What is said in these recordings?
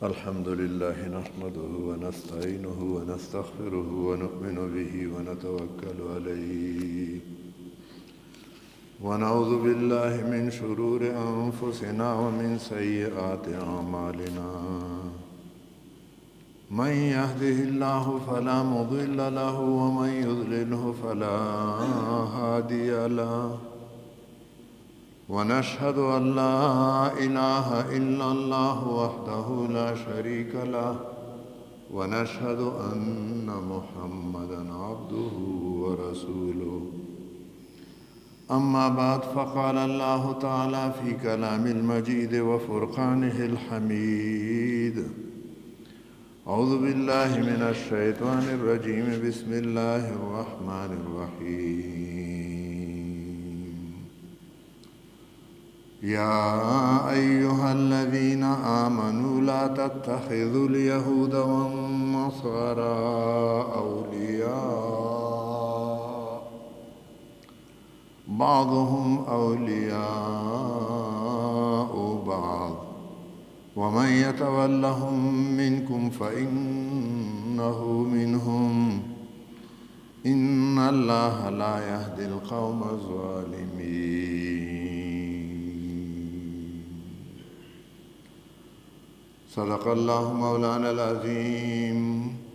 الحمد لله نحمده ونستعينه ونستغفره ونؤمن به ونتوكل عليه ونعوذ بالله من شرور أنفسنا ومن سيئات أعمالنا من يهده الله فلا مضل له ومن يضلله فلا هادي له ونشهد أن لا إله إلا الله وحده لا شريك له ونشهد أن محمدًا عبده ورسوله أما بعد فقال الله تعالى في كلام المجيد وفرقانه الحميد أعوذ بالله من الشيطان الرجيم بسم الله الرحمن الرحيم يا أيها الذين آمنوا لا تتخذوا اليهود والنصارى أولياء بعضهم أولياء بعض ومن يتولهم منكم فإنه منهم إن الله لا يهدي القوم الظالمين صدق الله مولانا العظيم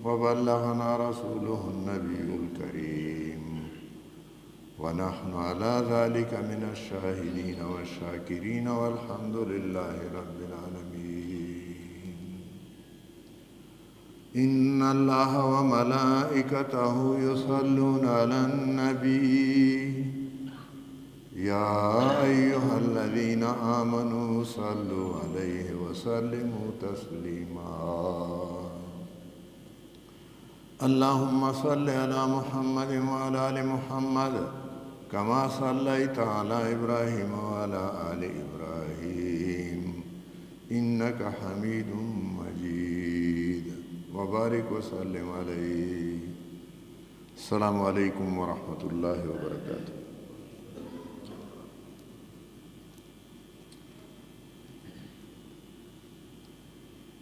وبلغنا رسوله النبي الكريم ونحن على ذلك من الشاهدين والشاكرين والحمد لله رب العالمين إن الله وملائكته يصلون على النبي يا أيها الذين آمنوا صلوا عليه وسلموا تسليما اللهم صل على محمد وعلى آل محمد كما صليت على إبراهيم وعلى آل إبراهيم إنك حميد مجيد وبارك وسلم عليه السلام عليكم ورحمة الله وبركاته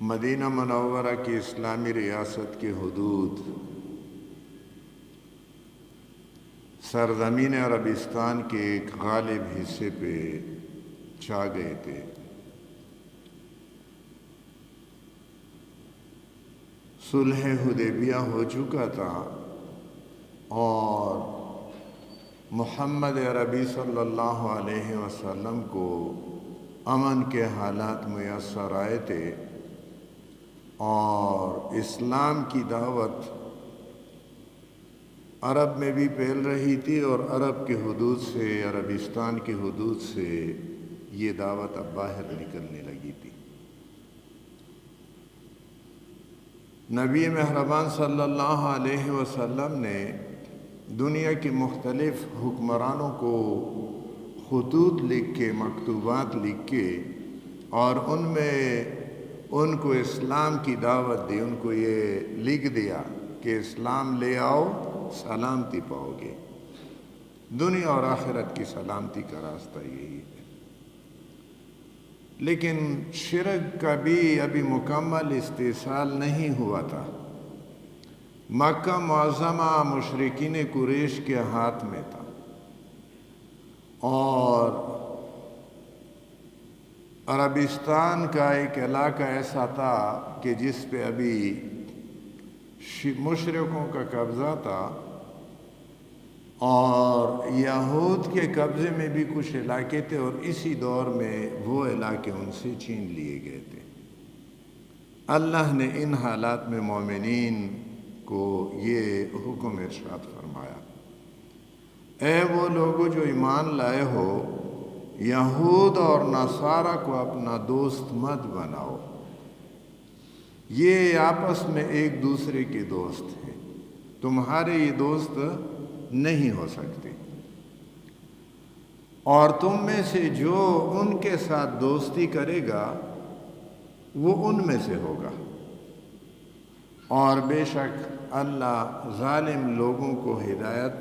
مدینہ منورہ کی اسلامی ریاست کی حدود سرزمین عربستان کے ایک غالب حصے پہ چھا گئے تھے۔ صلح حدیبیہ ہو چکا تھا اور محمد عربی صلی اللہ علیہ وسلم کو امن کے حالات میسر آئے تھے اور اسلام کی دعوت عرب میں بھی پھیل رہی تھی اور عرب کے حدود سے، عربستان کی حدود سے یہ دعوت اب باہر نکلنے لگی تھی۔ نبی مہربان صلی اللہ علیہ وسلم نے دنیا کے مختلف حکمرانوں کو خطوط لکھ کے، مکتوبات لکھ کے اور ان میں ان کو اسلام کی دعوت دی، ان کو یہ لکھ دیا کہ اسلام لے آؤ سلامتی پاؤ گے، دنیا اور آخرت کی سلامتی کا راستہ یہی ہے۔ لیکن شرک کا بھی ابھی مکمل استحصال نہیں ہوا تھا۔ مکہ معظمہ مشرکین قریش کے ہاتھ میں تھا اور عربستان کا ایک علاقہ ایسا تھا کہ جس پہ ابھی مشرکوں کا قبضہ تھا اور یہود کے قبضے میں بھی کچھ علاقے تھے اور اسی دور میں وہ علاقے ان سے چھین لیے گئے تھے۔ اللہ نے ان حالات میں مومنین کو یہ حکم ارشاد فرمایا، اے وہ لوگوں جو ایمان لائے ہو، یہود اور نصارہ کو اپنا دوست مت بناؤ، یہ آپس میں ایک دوسرے کے دوست ہیں، تمہارے یہ دوست نہیں ہو سکتے، اور تم میں سے جو ان کے ساتھ دوستی کرے گا وہ ان میں سے ہوگا، اور بے شک اللہ ظالم لوگوں کو ہدایت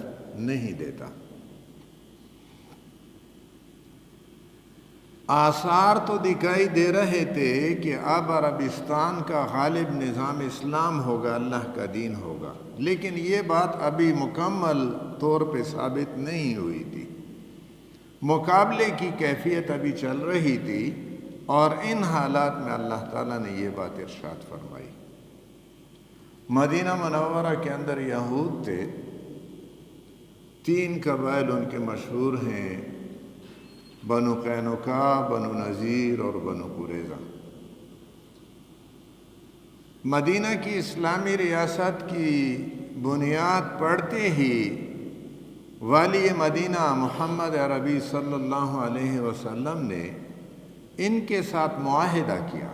نہیں دیتا۔ آثار تو دکھائی دے رہے تھے کہ اب عربستان کا غالب نظام اسلام ہوگا، اللہ کا دین ہوگا، لیکن یہ بات ابھی مکمل طور پہ ثابت نہیں ہوئی تھی۔ مقابلے کی کیفیت ابھی چل رہی تھی، اور ان حالات میں اللہ تعالیٰ نے یہ بات ارشاد فرمائی۔ مدینہ منورہ کے اندر یہود تھے، 3 قبائل ان کے مشہور ہیں، بنو قینقاع، بنو نذیر اور بنو قریظہ۔ مدینہ کی اسلامی ریاست کی بنیاد پڑتے ہی والی مدینہ محمد عربی صلی اللہ علیہ وسلم نے ان کے ساتھ معاہدہ کیا،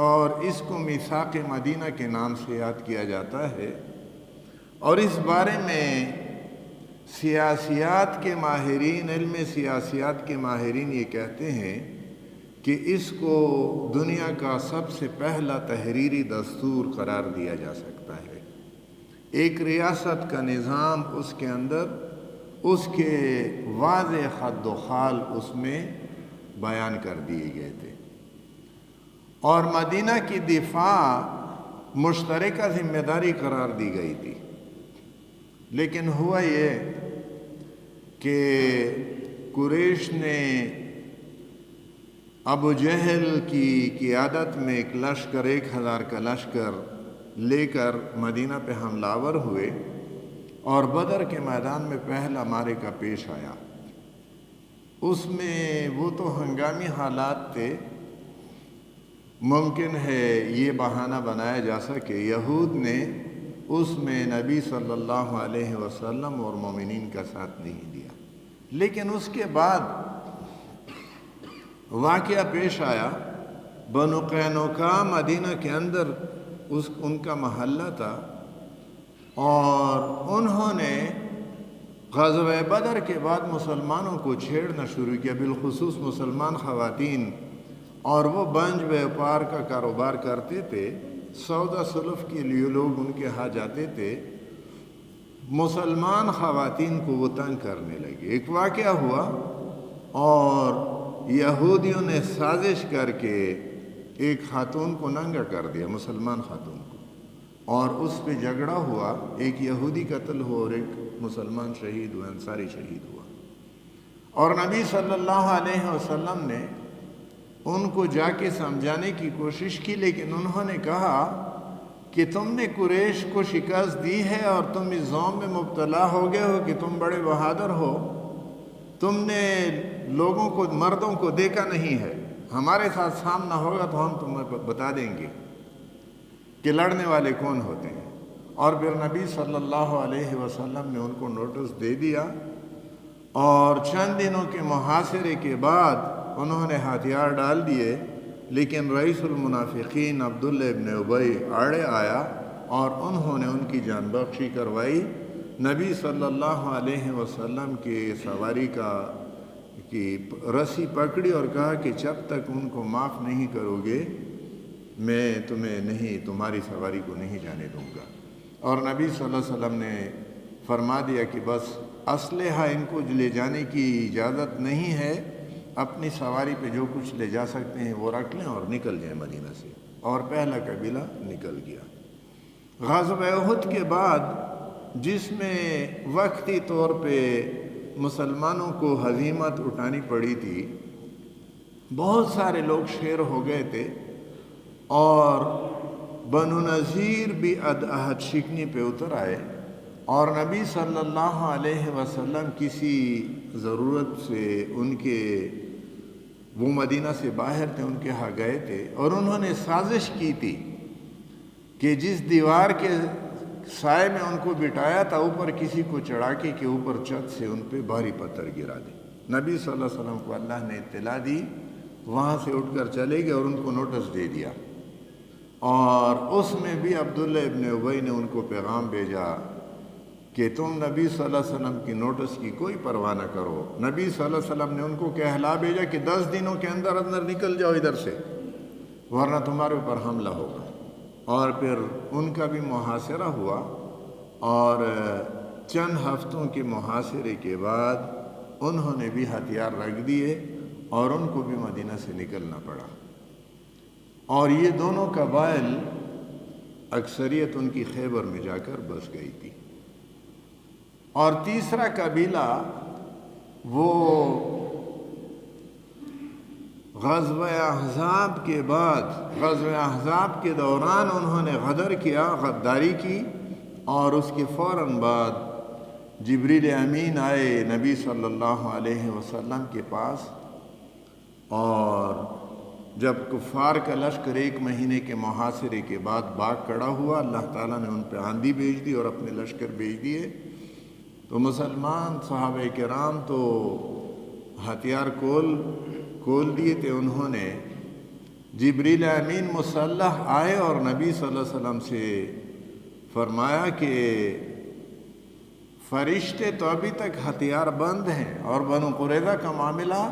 اور اس کو میثاق مدینہ کے نام سے یاد کیا جاتا ہے۔ اور اس بارے میں سیاسیات کے ماہرین، علم سیاسیات کے ماہرین یہ کہتے ہیں کہ اس کو دنیا کا سب سے پہلا تحریری دستور قرار دیا جا سکتا ہے۔ ایک ریاست کا نظام، اس کے اندر اس کے واضح خط و خال اس میں بیان کر دیے گئے تھے، اور مدینہ کی دفاع مشترکہ ذمہ داری قرار دی گئی تھی۔ لیکن ہوا یہ کہ قریش نے ابو جہل کی قیادت میں ایک لشکر، 1000 کا لشکر لے کر مدینہ پہ حملہ آور ہوئے، اور بدر کے میدان میں پہلا معرکہ پیش آیا۔ اس میں وہ تو ہنگامی حالات تھے، ممکن ہے یہ بہانہ بنایا جا سکے یہود نے اس میں نبی صلی اللہ علیہ وسلم اور مومنین کا ساتھ نہیں دیا، لیکن اس کے بعد واقعہ پیش آیا۔ بنو قینقاع مدینہ کے اندر ان کا محلہ تھا، اور انہوں نے غزوہ بدر کے بعد مسلمانوں کو چھیڑنا شروع کیا، بالخصوص مسلمان خواتین، اور وہ بنج بیوپار کا کاروبار کرتے تھے، سودا سلف کے لیے لوگ ان کے ہاں جاتے تھے۔ مسلمان خواتین کو وہ تنگ کرنے لگے۔ ایک واقعہ ہوا، اور یہودیوں نے سازش کر کے ایک خاتون کو ننگا کر دیا، مسلمان خاتون کو، اور اس پہ جھگڑا ہوا، ایک یہودی قتل ہوا اور ایک مسلمان شہید ہوا، انصاری شہید ہوا۔ اور نبی صلی اللہ علیہ وسلم نے ان کو جا کے سمجھانے کی کوشش کی، لیکن انہوں نے کہا کہ تم نے قریش کو شکست دی ہے، اور تم اس ظلم میں مبتلا ہو گئے ہو کہ تم بڑے بہادر ہو، تم نے لوگوں کو، مردوں کو دیکھا نہیں ہے، ہمارے ساتھ سامنا ہوگا تو ہم تمہیں بتا دیں گے کہ لڑنے والے کون ہوتے ہیں۔ اور پھر نبی صلی اللہ علیہ وسلم نے ان کو نوٹس دے دیا، اور چند دنوں کے محاصرے کے بعد انہوں نے ہتھیار ڈال دیے، لیکن رئیس المنافقین عبداللہ ابن ابی آڑے آیا، اور انہوں نے ان کی جان بخشی کروائی۔ نبی صلی اللہ علیہ وسلم کے سواری کی رسی پکڑی اور کہا کہ جب تک ان کو معاف نہیں کرو گے میں تمہاری سواری کو نہیں جانے دوں گا۔ اور نبی صلی اللہ علیہ وسلم نے فرما دیا کہ بس اسلحہ ان کو لے جانے کی اجازت نہیں ہے، اپنی سواری پہ جو کچھ لے جا سکتے ہیں وہ رکھ لیں اور نکل جائیں مدینہ سے، اور پہلا قبیلہ نکل گیا۔ غزوہ احد کے بعد، جس میں وقتی طور پہ مسلمانوں کو ہزیمت اٹھانی پڑی تھی، بہت سارے لوگ شیر ہو گئے تھے، اور بنو نذیر بھی عہد شکنی پہ اتر آئے، اور نبی صلی اللہ علیہ وسلم کسی ضرورت سے وہ مدینہ سے باہر تھے، ان کے ہاں گئے تھے، اور انہوں نے سازش کی تھی کہ جس دیوار کے سائے میں ان کو بٹھایا تھا، اوپر کسی کو چڑھا کے کہ اوپر چھت سے ان پہ بھاری پتھر گرا دے۔ نبی صلی اللہ علیہ وسلم کو اللہ نے اطلاع دی، وہاں سے اٹھ کر چلے گئے اور ان کو نوٹس دے دیا، اور اس میں بھی عبداللہ ابن ابی نے ان کو پیغام بھیجا کہ تم نبی صلی اللہ علیہ وسلم کی نوٹس کی کوئی پرواہ نہ کرو۔ نبی صلی اللہ علیہ وسلم نے ان کو کہلا بھیجا کہ 10 دنوں کے اندر نکل جاؤ ادھر سے، ورنہ تمہارے اوپر حملہ ہوگا۔ اور پھر ان کا بھی محاصرہ ہوا، اور چند ہفتوں کے محاصرے کے بعد انہوں نے بھی ہتھیار رکھ دیے، اور ان کو بھی مدینہ سے نکلنا پڑا، اور یہ دونوں قبائل اکثریت ان کی خیبر میں جا کر بس گئی تھی۔ اور تیسرا قبیلہ وہ غزوہ احزاب کے بعد، غزوہ احزاب کے دوران انہوں نے غدر کیا، غداری کی، اور اس کے فوراً بعد جبریل امین آئے نبی صلی اللہ علیہ وسلم کے پاس، اور جب کفار کا لشکر 1 مہینے کے محاصرے کے بعد باغ کڑا ہوا، اللہ تعالیٰ نے ان پہ آندھی بھیج دی اور اپنے لشکر بھیج دیے، تو مسلمان صحابہ کرام تو ہتھیار کھول دیے تھے۔ انہوں نے جبریل امین مسلح آئے اور نبی صلی اللہ علیہ وسلم سے فرمایا کہ فرشتے تو ابھی تک ہتھیار بند ہیں اور بنو قریظہ کا معاملہ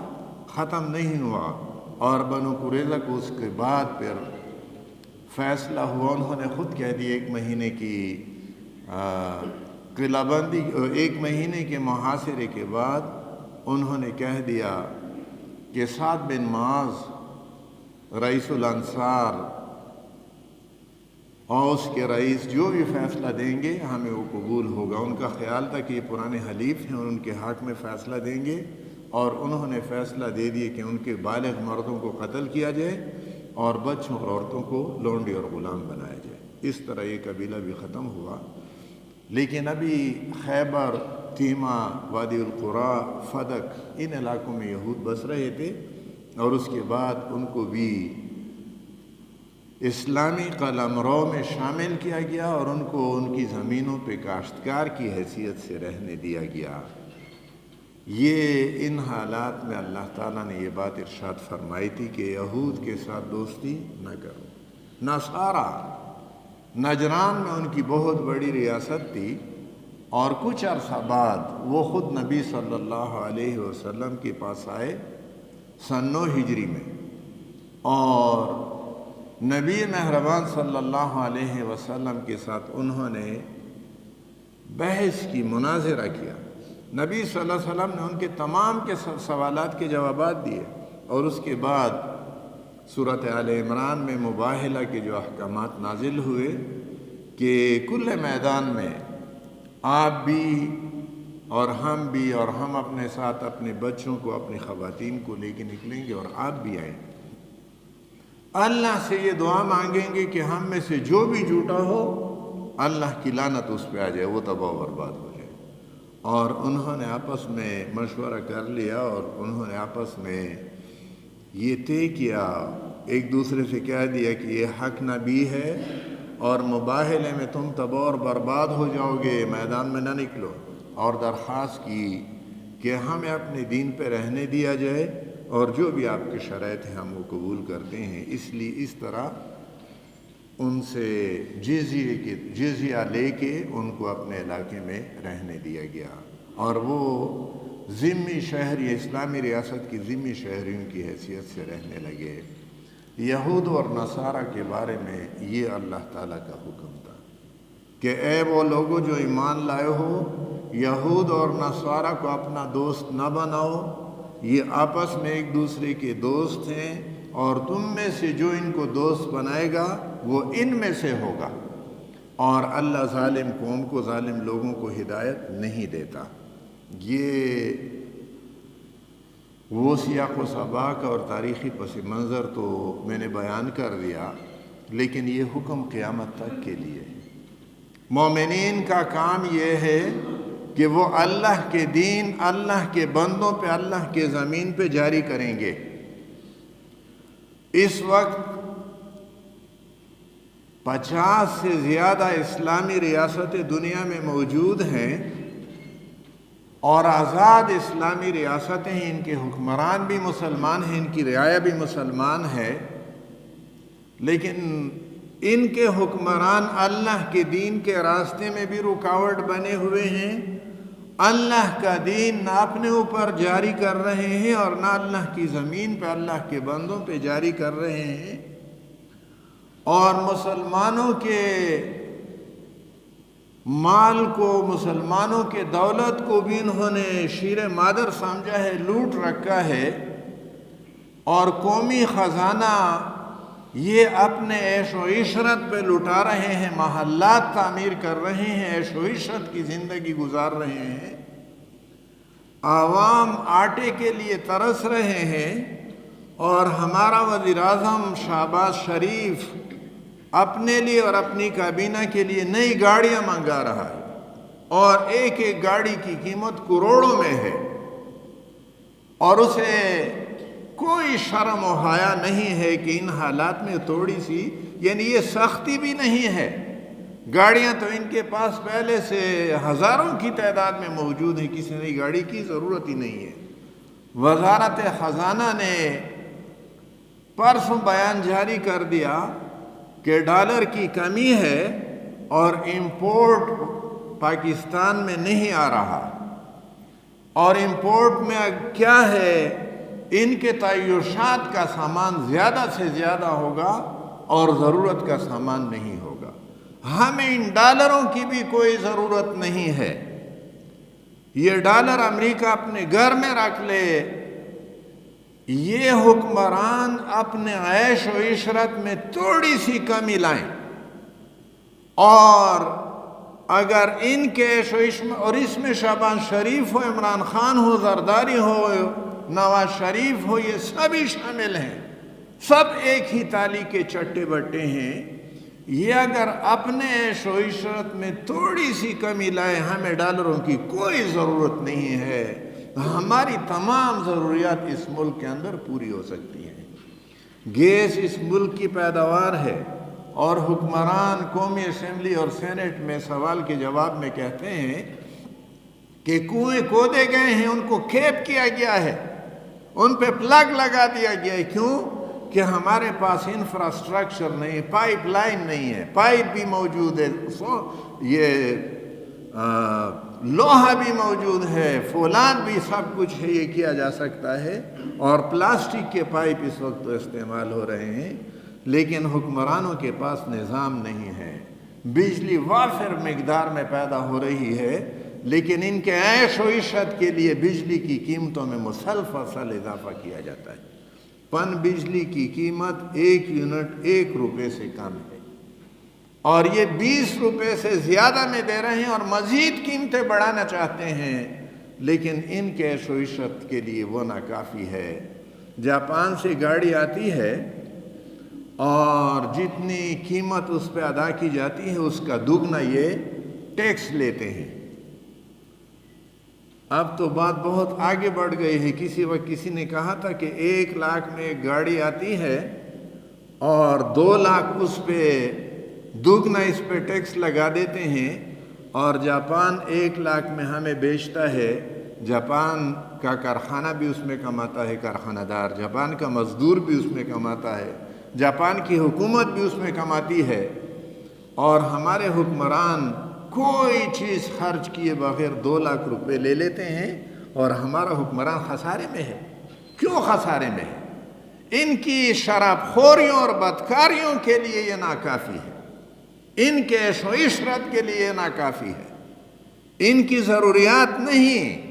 ختم نہیں ہوا، اور بنو قریظہ کو اس کے بعد پھر فیصلہ ہوا۔ انہوں نے خود کہہ دی 1 مہینے کی قلعہ بندی، 1 مہینے کے محاصرے کے بعد انہوں نے کہہ دیا کہ سعد بن معاذ رئیس الانصار اور اس کے رئیس جو بھی فیصلہ دیں گے ہمیں وہ قبول ہوگا۔ ان کا خیال تھا کہ یہ پرانے حلیف ہیں اور ان کے حق میں فیصلہ دیں گے، اور انہوں نے فیصلہ دے دیے کہ ان کے بالغ مردوں کو قتل کیا جائے اور بچوں اور عورتوں کو لونڈی اور غلام بنایا جائے۔ اس طرح یہ قبیلہ بھی ختم ہوا۔ لیکن ابھی خیبر، تیمہ، وادی القرا، فدق، ان علاقوں میں یہود بس رہے تھے، اور اس کے بعد ان کو بھی اسلامی قلمرو میں شامل کیا گیا اور ان کو ان کی زمینوں پہ کاشتکار کی حیثیت سے رہنے دیا گیا۔ یہ ان حالات میں اللہ تعالیٰ نے یہ بات ارشاد فرمائی تھی کہ یہود کے ساتھ دوستی نہ کرو۔ نصارہ، نجران میں ان کی بہت بڑی ریاست تھی، اور کچھ عرصہ بعد وہ خود نبی صلی اللہ علیہ وسلم کے پاس آئے سن 9 ہجری میں، اور نبی مہربان صلی اللہ علیہ وسلم کے ساتھ انہوں نے بحث کی، مناظرہ کیا۔ نبی صلی اللہ علیہ وسلم نے ان کے تمام کے سوالات کے جوابات دیے، اور اس کے بعد سورۃ آل عمران میں مباہلہ کے جو احکامات نازل ہوئے کہ کل میدان میں آپ بھی اور ہم اپنے ساتھ اپنے بچوں کو، اپنی خواتین کو لے کے نکلیں گے، اور آپ بھی آئیں۔ اللہ سے یہ دعا مانگیں گے کہ ہم میں سے جو بھی جھوٹا ہو اللہ کی لعنت اس پہ آ جائے، وہ تباہ و برباد ہو جائے۔ اور انہوں نے آپس میں مشورہ کر لیا، اور انہوں نے آپس میں یہ طے کیا، ایک دوسرے سے کہہ دیا کہ یہ حق نبی ہے اور مباہلے میں تم تباہ اور برباد ہو جاؤ گے، میدان میں نہ نکلو، اور درخواست کی کہ ہمیں اپنے دین پہ رہنے دیا جائے، اور جو بھی آپ کے شرائط ہیں ہم وہ قبول کرتے ہیں۔ اس لیے اس طرح ان سے جزیہ لے کے ان کو اپنے علاقے میں رہنے دیا گیا، اور وہ ذمی شہری، اسلامی ریاست کی ذمی شہریوں کی حیثیت سے رہنے لگے۔ یہود اور نصارہ کے بارے میں یہ اللہ تعالیٰ کا حکم تھا کہ اے وہ لوگوں جو ایمان لائے ہو، یہود اور نصارہ کو اپنا دوست نہ بناؤ، یہ آپس میں ایک دوسرے کے دوست ہیں، اور تم میں سے جو ان کو دوست بنائے گا وہ ان میں سے ہوگا، اور اللہ ظالم قوم کو، ظالم لوگوں کو ہدایت نہیں دیتا۔ یہ وہ سیاق و سباق اور تاریخی پس منظر تو میں نے بیان کر دیا، لیکن یہ حکم قیامت تک کے لیے ہے۔ مومنین کا کام یہ ہے کہ وہ اللہ کے دین، اللہ کے بندوں پہ، اللہ کے زمین پہ جاری کریں گے۔ اس وقت 50 سے زیادہ اسلامی ریاستیں دنیا میں موجود ہیں، اور آزاد اسلامی ریاستیں ہیں، ان کے حکمران بھی مسلمان ہیں، ان کی رعایا بھی مسلمان ہے، لیکن ان کے حکمران اللہ کے دین کے راستے میں بھی رکاوٹ بنے ہوئے ہیں، اللہ کا دین نہ اپنے اوپر جاری کر رہے ہیں اور نہ اللہ کی زمین پہ اللہ کے بندوں پہ جاری کر رہے ہیں، اور مسلمانوں کے مال کو، مسلمانوں کے دولت کو بھی انہوں نے شیر مادر سمجھا ہے، لوٹ رکھا ہے۔ اور قومی خزانہ یہ اپنے عیش و عشرت پہ لٹا رہے ہیں، محلات تعمیر کر رہے ہیں، عیش و عشرت کی زندگی گزار رہے ہیں، عوام آٹے کے لیے ترس رہے ہیں، اور ہمارا وزیر اعظم شہباز شریف اپنے لیے اور اپنی کابینہ کے لیے نئی گاڑیاں منگا رہا ہے، اور ایک ایک گاڑی کی قیمت کروڑوں میں ہے، اور اسے کوئی شرم و حیا نہیں ہے کہ ان حالات میں تھوڑی سی، یعنی یہ سختی بھی نہیں ہے، گاڑیاں تو ان کے پاس پہلے سے ہزاروں کی تعداد میں موجود ہیں، کسی نئی گاڑی کی ضرورت ہی نہیں ہے۔ وزارت خزانہ نے پرسوں بیان جاری کر دیا کہ ڈالر کی کمی ہے اور امپورٹ پاکستان میں نہیں آ رہا، اور امپورٹ میں کیا ہے، ان کے تعیشات کا سامان زیادہ سے زیادہ ہوگا اور ضرورت کا سامان نہیں ہوگا۔ ہمیں ان ڈالروں کی بھی کوئی ضرورت نہیں ہے، یہ ڈالر امریکہ اپنے گھر میں رکھ لے، یہ حکمران اپنے عیش و عشرت میں تھوڑی سی کمی لائیں، اور اگر ان کے عیش و عشرت، اور اس میں شہباز شریف ہو، عمران خان ہو، زرداری ہو، نواز شریف ہو، یہ سبھی شامل ہیں، سب ایک ہی تالی کے چٹے بٹے ہیں، یہ اگر اپنے عیش و عشرت میں تھوڑی سی کمی لائے، ہمیں ڈالروں کی کوئی ضرورت نہیں ہے، ہماری تمام ضروریات اس ملک کے اندر پوری ہو سکتی ہیں۔ گیس اس ملک کی پیداوار ہے، اور حکمران قومی اسمبلی اور سینٹ میں سوال کے جواب میں کہتے ہیں کہ کنویں کھودے گئے ہیں، ان کو کھیپ کیا گیا ہے، ان پہ پلگ لگا دیا گیا ہے، کیوں کہ ہمارے پاس انفراسٹرکچر نہیں، پائپ لائن نہیں ہے، پائپ بھی موجود ہے، یہ لوہا بھی موجود ہے، فولاد بھی، سب کچھ ہے، یہ کیا جا سکتا ہے، اور پلاسٹک کے پائپ اس وقت تو استعمال ہو رہے ہیں، لیکن حکمرانوں کے پاس نظام نہیں ہے۔ بجلی وافر مقدار میں پیدا ہو رہی ہے، لیکن ان کے عیش و عشرت کے لیے بجلی کی قیمتوں میں مسلسل اضافہ کیا جاتا ہے۔ پن بجلی کی قیمت 1 یونٹ 1 روپے سے کم ہے، اور یہ 20 روپے سے زیادہ میں دے رہے ہیں، اور مزید قیمتیں بڑھانا چاہتے ہیں، لیکن ان کے عیش و عشرت کے لیے وہ ناکافی ہے۔ جاپان سے گاڑی آتی ہے، اور جتنی قیمت اس پہ ادا کی جاتی ہے اس کا دگنا یہ ٹیکس لیتے ہیں۔ اب تو بات بہت آگے بڑھ گئی ہے، کسی وقت کسی نے کہا تھا کہ 1 لاکھ میں ایک گاڑی آتی ہے، اور 2 لاکھ اس پہ دگنا اس پہ ٹیکس لگا دیتے ہیں، اور جاپان 1 لاکھ میں ہمیں بیچتا ہے۔ جاپان کا کارخانہ بھی اس میں کماتا ہے، کارخانہ دار، جاپان کا مزدور بھی اس میں کماتا ہے، جاپان کی حکومت بھی اس میں کماتی ہے، اور ہمارے حکمران کوئی چیز خرچ کیے بغیر 2 لاکھ روپے لے لیتے ہیں، اور ہمارا حکمران خسارے میں ہے۔ کیوں خسارے میں ہے؟ ان کی شراب خوریوں اور بدکاریوں کے لیے یہ ناکافی ہے، ان کے عیش و عشرت کے لیے یہ ناکافی ہے، ان کی ضروریات نہیں،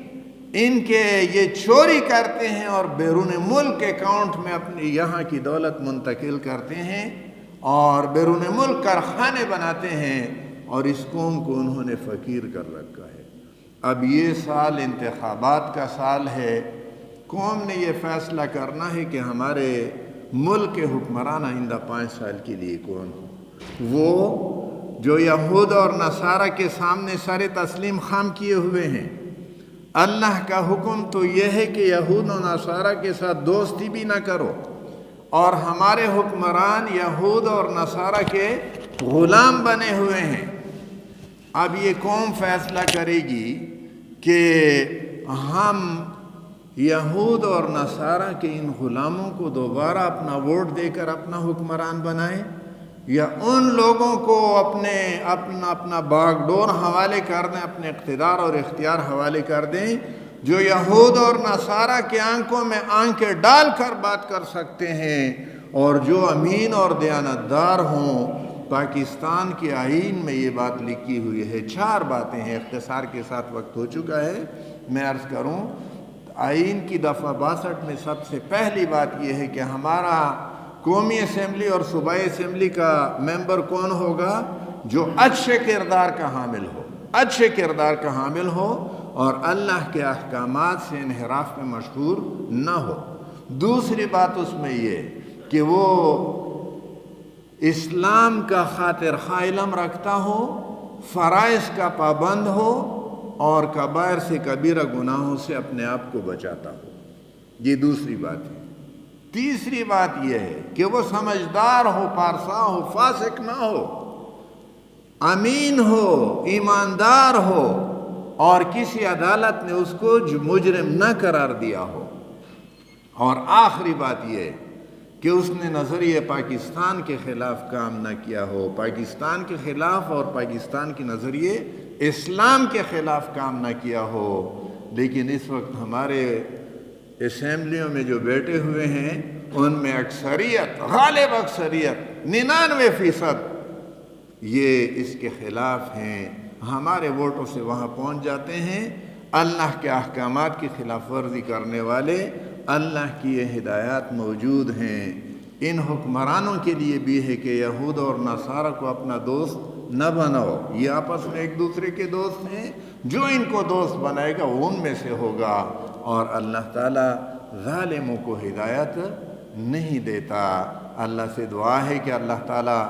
ان کے یہ چوری کرتے ہیں اور بیرون ملک اکاؤنٹ میں اپنی یہاں کی دولت منتقل کرتے ہیں، اور بیرون ملک کارخانے بناتے ہیں، اور اس قوم کو انہوں نے فقیر کر رکھا ہے۔ اب یہ سال انتخابات کا سال ہے، قوم نے یہ فیصلہ کرنا ہے کہ ہمارے ملک کے حکمران آئندہ 5 سال کے لیے کون ہو۔ وہ جو یہود اور نصارہ کے سامنے سر تسلیم خم کیے ہوئے ہیں۔ اللہ کا حکم تو یہ ہے کہ یہود و نصارہ کے ساتھ دوستی بھی نہ کرو، اور ہمارے حکمران یہود اور نصارہ کے غلام بنے ہوئے ہیں۔ اب یہ قوم فیصلہ کرے گی کہ ہم یہود اور نصارہ کے ان غلاموں کو دوبارہ اپنا ووٹ دے کر اپنا حکمران بنائیں، یا ان لوگوں کو اپنا باغ ڈور حوالے کر دیں، اپنے اقتدار اور اختیار حوالے کر دیں، جو یہود اور نصارہ کے آنکھوں میں آنکھیں ڈال کر بات کر سکتے ہیں، اور جو امین اور دیانتدار ہوں۔ پاکستان کے آئین میں یہ بات لکھی ہوئی ہے، 4 باتیں ہیں، اختصار کے ساتھ وقت ہو چکا ہے، میں عرض کروں، آئین کی دفعہ 62 میں سب سے پہلی بات یہ ہے کہ ہمارا قومی اسمبلی اور صوبائی اسمبلی کا ممبر کون ہوگا؟ جو اچھے کردار کا حامل ہو، اچھے کردار کا حامل ہو اور اللہ کے احکامات سے انحراف میں مشہور نہ ہو۔ دوسری بات اس میں یہ کہ وہ اسلام کا خاطر خواہ علم رکھتا ہو، فرائض کا پابند ہو اور کبائر سے کبیرہ گناہوں سے اپنے آپ کو بچاتا ہو۔ یہ دوسری بات ہے۔ تیسری بات یہ ہے کہ وہ سمجھدار ہو، پارسا ہو، فاسق نہ ہو، امین ہو، ایماندار ہو اور کسی عدالت نے اس کو مجرم نہ قرار دیا ہو۔ اور آخری بات یہ کہ اس نے نظریہ پاکستان کے خلاف کام نہ کیا ہو، پاکستان کے خلاف اور پاکستان کی نظریے اسلام کے خلاف کام نہ کیا ہو۔ لیکن اس وقت ہمارے اسمبلیوں میں جو بیٹھے ہوئے ہیں ان میں اکثریت، غالب اکثریت 99% یہ اس کے خلاف ہیں، ہمارے ووٹوں سے وہاں پہنچ جاتے ہیں۔ اللہ کے احکامات کی خلاف ورزی کرنے والے، اللہ کی یہ ہدایات موجود ہیں۔ ان حکمرانوں کے لیے بھی ہے کہ یہود اور نصارہ کو اپنا دوست نہ بناؤ، یہ آپس میں ایک دوسرے کے دوست ہیں، جو ان کو دوست بنائے گا وہ ان میں سے ہوگا۔ اور اللہ تعالیٰ ظالموں کو ہدایت نہیں دیتا۔ اللہ سے دعا ہے کہ اللہ تعالیٰ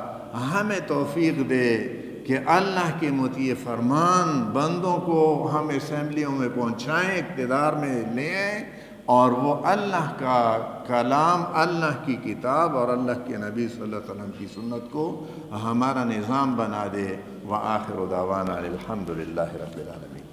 ہمیں توفیق دے کہ اللہ کے مطیع فرمان بندوں کو ہم اسمبلیوں میں پہنچائیں، اقتدار میں لیں اور وہ اللہ کا کلام، اللہ کی کتاب اور اللہ کے نبی صلی اللہ علیہ وسلم کی سنت کو ہمارا نظام بنا دے۔ وآخر دعوانا الحمد للہ رب العالمین۔